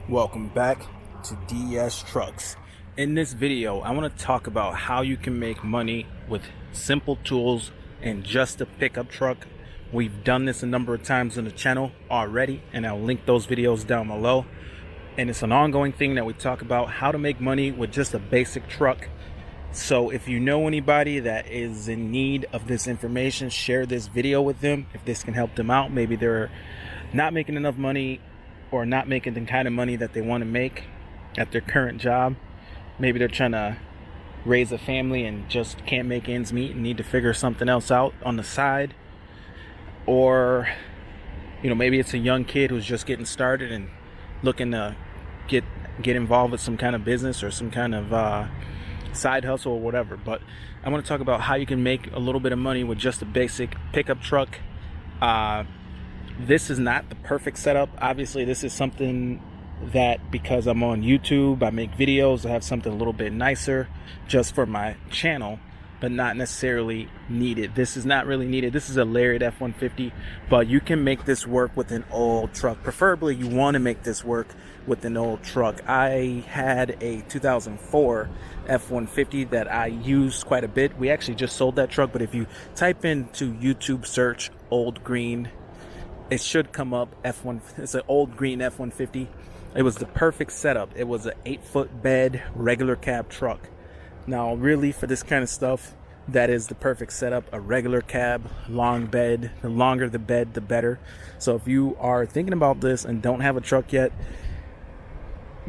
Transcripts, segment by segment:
Welcome back to DS Trucks. In this video, I want to talk about how you can make money with simple tools and just a pickup truck. We've done this a number of times on the channel already, and I'll link those videos down below. And it's an ongoing thing that we talk about, how to make money with just a basic truck. So if you know anybody that is in need of this information, share this video with them if this can help them out. Maybe they're not making enough money or not making the kind of money that they want to make at their current job. Maybe they're trying to raise a family and just can't make ends meet and need to figure something else out on the side. Or, maybe it's a young kid who's just getting started and looking to get involved with some kind of business or some kind of side hustle or whatever. But I want to talk about how you can make a little bit of money with just a basic pickup truck. This is not the perfect setup. Obviously, this is something that, because I'm on YouTube, I make videos, I have something a little bit nicer just for my channel, but not necessarily needed. This is not really needed. This is a Lariat F150, but you can make this work with an old truck. Preferably, you want to make this work with an old truck. I had a 2004 F150 that I used quite a bit. We actually just sold that truck, but if you type into YouTube search old green, it should come up. It's an old green F150. It was the perfect setup. It was an 8-foot bed, regular cab truck. Now, really, for this kind of stuff, that is the perfect setup. A regular cab, long bed. The longer the bed, the better. So if you are thinking about this and don't have a truck yet,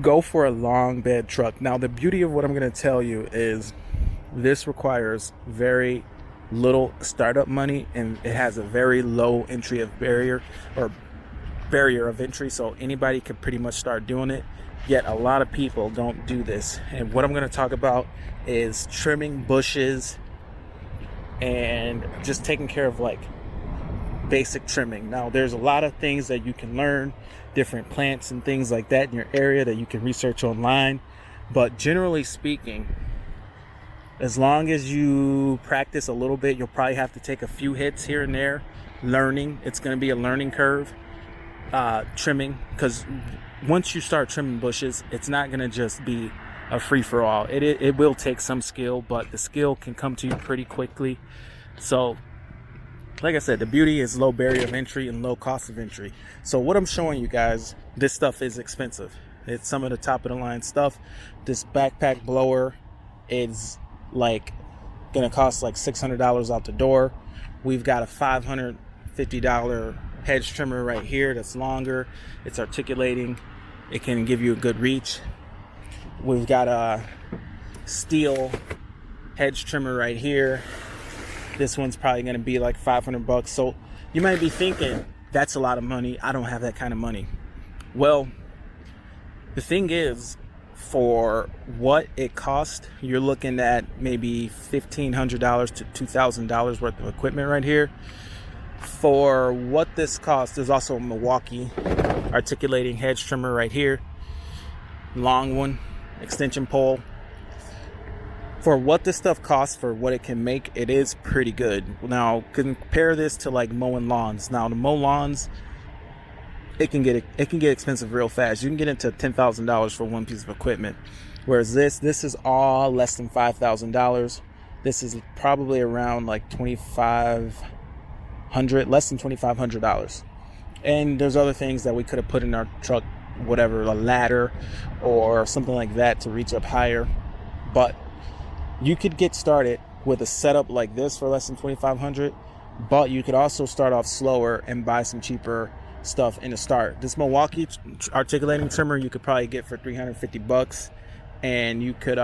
go for a long bed truck. Now, the beauty of what I'm going to tell you is this requires very little startup money, and it has a very low entry of barrier of entry, so anybody could pretty much start doing it. Yet a lot of people don't do this, and what I'm going to talk about is trimming bushes and just taking care of like basic trimming. Now, there's a lot of things that you can learn, different plants and things like that in your area that you can research online, but generally speaking, as long as you practice a little bit, you'll probably have to take a few hits here and there, learning. It's going to be a learning curve, trimming, because once you start trimming bushes, it's not going to just be a free-for-all. It will take some skill, but the skill can come to you pretty quickly. So, like I said, the beauty is low barrier of entry and low cost of entry. So what I'm showing you guys, this stuff is expensive. It's some of the top-of-the-line stuff. This backpack blower is like gonna cost like $600 out the door. We've got a $550 hedge trimmer right here that's longer, it's articulating, it can give you a good reach. We've got a steel hedge trimmer right here. This one's probably gonna be like $500. So you might be thinking, that's a lot of money, I don't have that kind of money. Well, the thing is, for what it costs, you're looking at maybe $1,500 to $2,000 worth of equipment right here. For what this costs, there's also a Milwaukee articulating hedge trimmer right here, long one, extension pole. For what this stuff costs, for what it can make, it is pretty good. Now, compare this to like mowing lawns. Now, to mow lawns, it can get expensive real fast. You can get into $10,000 for one piece of equipment, whereas this is all less than $5,000. This is probably around like less than $2,500. And there's other things that we could have put in our truck, whatever, a ladder or something like that to reach up higher. But you could get started with a setup like this for less than $2,500. But you could also start off slower and buy some cheaper stuff in the start. This Milwaukee articulating trimmer you could probably get for $350, and you could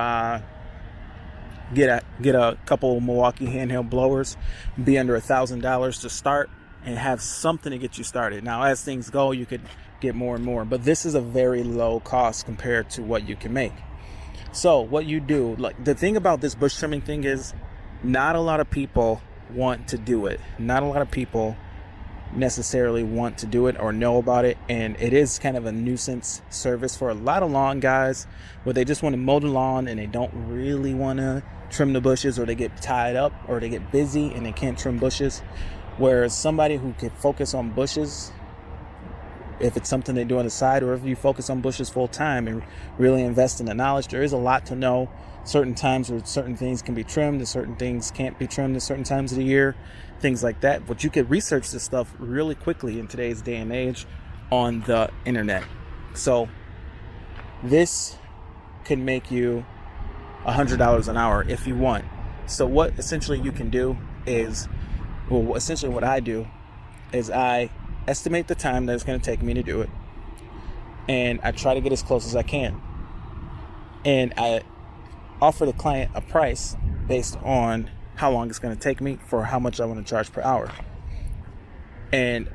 get a couple Milwaukee handheld blowers, be under $1,000 to start, and have something to get you started. Now, as things go, you could get more and more, but this is a very low cost compared to what you can make. So what you do, like the thing about this bush trimming thing is, not a lot of people want to do it. Not a lot of people necessarily want to do it or know about it, and it is kind of a nuisance service for a lot of lawn guys where they just want to mow the lawn and they don't really want to trim the bushes, or they get tied up or they get busy and they can't trim bushes. Whereas somebody who could focus on bushes if it's something they do on the side, or if you focus on bushes full time and really invest in the knowledge. There is a lot to know. Certain times where certain things can be trimmed and certain things can't be trimmed at certain times of the year, things like that. But you could research this stuff really quickly in today's day and age on the internet. So this can make you $100 an hour if you want. So what essentially you can do is, well, essentially what I do is I estimate the time that it's going to take me to do it, and I try to get as close as I can, and I offer the client a price based on how long it's going to take me for how much I want to charge per hour. And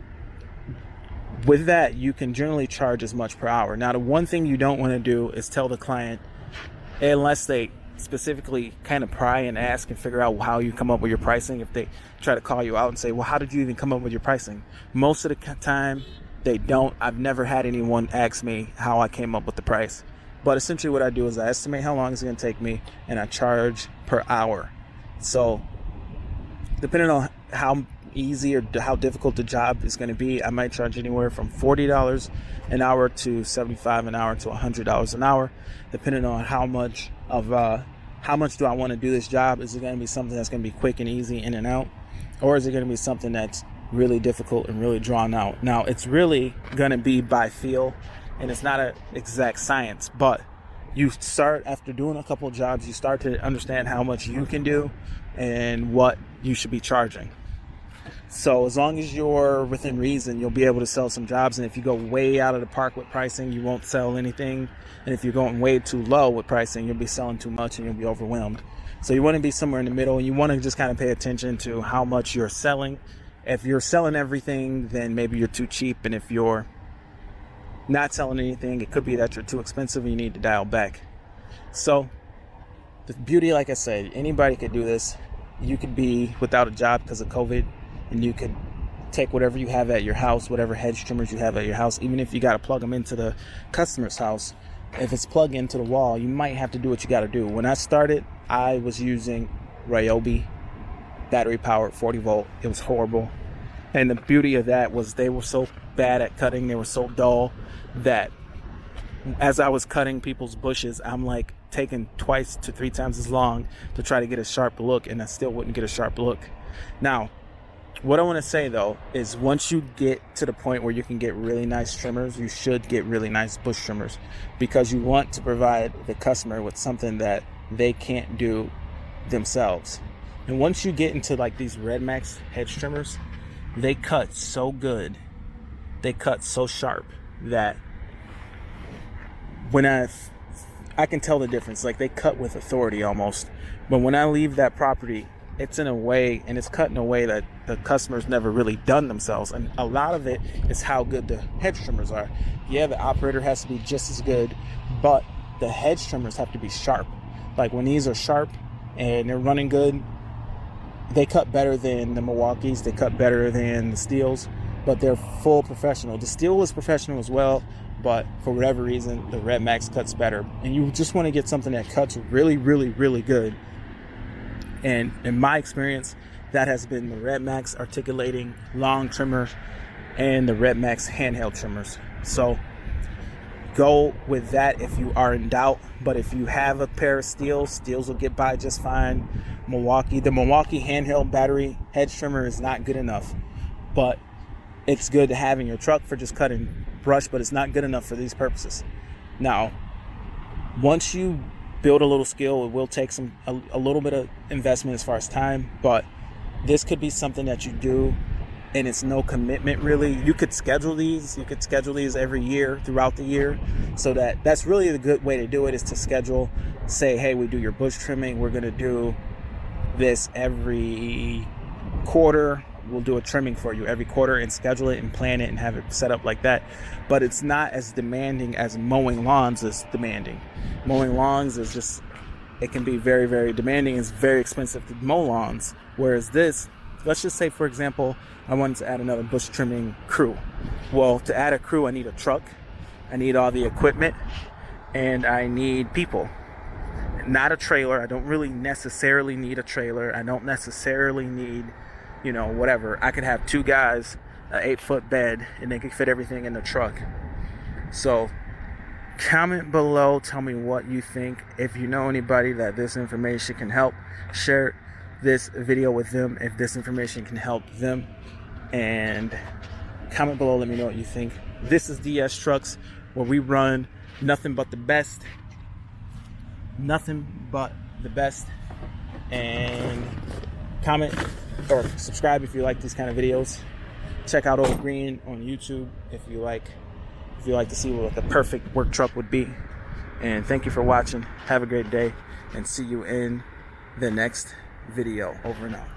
with that, you can generally charge as much per hour. Now, the one thing you don't want to do is tell the client, unless they specifically kind of pry and ask and figure out how you come up with your pricing. If they try to call you out and say, well, how did you even come up with your pricing? Most of the time they don't. I've never had anyone ask me how I came up with the price. But essentially what I do is I estimate how long it's going to take me, and I charge per hour. So depending on how easy or how difficult the job is going to be, I might charge anywhere from $40 an hour to $75 an hour to $100 an hour, depending on how much do I want to do this job. Is it going to be something that's going to be quick and easy in and out, or is it going to be something that's really difficult and really drawn out? Now, it's really going to be by feel, and it's not an exact science, but you start, after doing a couple of jobs, you start to understand how much you can do and what you should be charging. So as long as you're within reason, you'll be able to sell some jobs. And if you go way out of the park with pricing, you won't sell anything. And if you're going way too low with pricing, you'll be selling too much and you'll be overwhelmed. So you want to be somewhere in the middle, and you want to just kind of pay attention to how much you're selling. If you're selling everything, then maybe you're too cheap. And if you're not selling anything, it could be that you're too expensive and you need to dial back. So the beauty, like I said, anybody could do this. You could be without a job because of COVID, and you could take whatever you have at your house, whatever hedge trimmers you have at your house, even if you got to plug them into the customer's house. If it's plugged into the wall, you might have to do what you got to do. When I started, I was using Ryobi battery powered 40 volt. It was horrible. And the beauty of that was they were so bad at cutting, they were so dull, that as I was cutting people's bushes, I'm like taking 2 to 3 times as long to try to get a sharp look, and I still wouldn't get a sharp look. Now, what I want to say though is, once you get to the point where you can get really nice trimmers, you should get really nice bush trimmers, because you want to provide the customer with something that they can't do themselves. And once you get into like these Red Max hedge trimmers, they cut so good, they cut so sharp that when I can tell the difference. Like, they cut with authority almost. But when I leave that property, it's in a way, and it's cut in a way that the customer's never really done themselves. And a lot of it is how good the hedge trimmers are. Yeah, the operator has to be just as good, but the hedge trimmers have to be sharp. Like, when these are sharp and they're running good, they cut better than the Milwaukees, they cut better than the Steels, but they're full professional. The Steel is professional as well, but for whatever reason, the Red Max cuts better. And you just want to get something that cuts really, really, really good. And in my experience, that has been the Red Max articulating long trimmer and the Red Max handheld trimmers. So go with that if you are in doubt. But if you have a pair of Steels will get by just fine. The Milwaukee handheld battery hedge trimmer is not good enough, but it's good to have in your truck for just cutting brush, but it's not good enough for these purposes. Now, once you build a little skill, it will take a little bit of investment as far as time, but this could be something that you do, and it's no commitment really. You could schedule these every year throughout the year, so that's really the good way to do it, is to schedule. Say, hey, we do your bush trimming, we're going to do this every quarter. We'll do a trimming for you every quarter, and schedule it and plan it and have it set up like that. But it's not as demanding as mowing lawns is demanding. Mowing lawns is just, it can be very, very demanding. It's very expensive to mow lawns. Whereas this, let's just say, for example, I wanted to add another bush trimming crew. Well, to add a crew, I need a truck, I need all the equipment, and I need people. Not a trailer. I don't really necessarily need a trailer. I don't necessarily need, whatever. I could have 2 guys an 8-foot bed, and they can fit everything in the truck. So comment below, tell me what you think. If you know anybody that this information can help, share this video with them if this information can help them. And comment below, let me know what you think. This is DS Trucks, where we run nothing but the best. Nothing but the best. And comment or subscribe if you like these kind of videos. Check out Old Green on YouTube if you like to see what the perfect work truck would be. And thank you for watching. Have a great day, and see you in the next video. Over and out.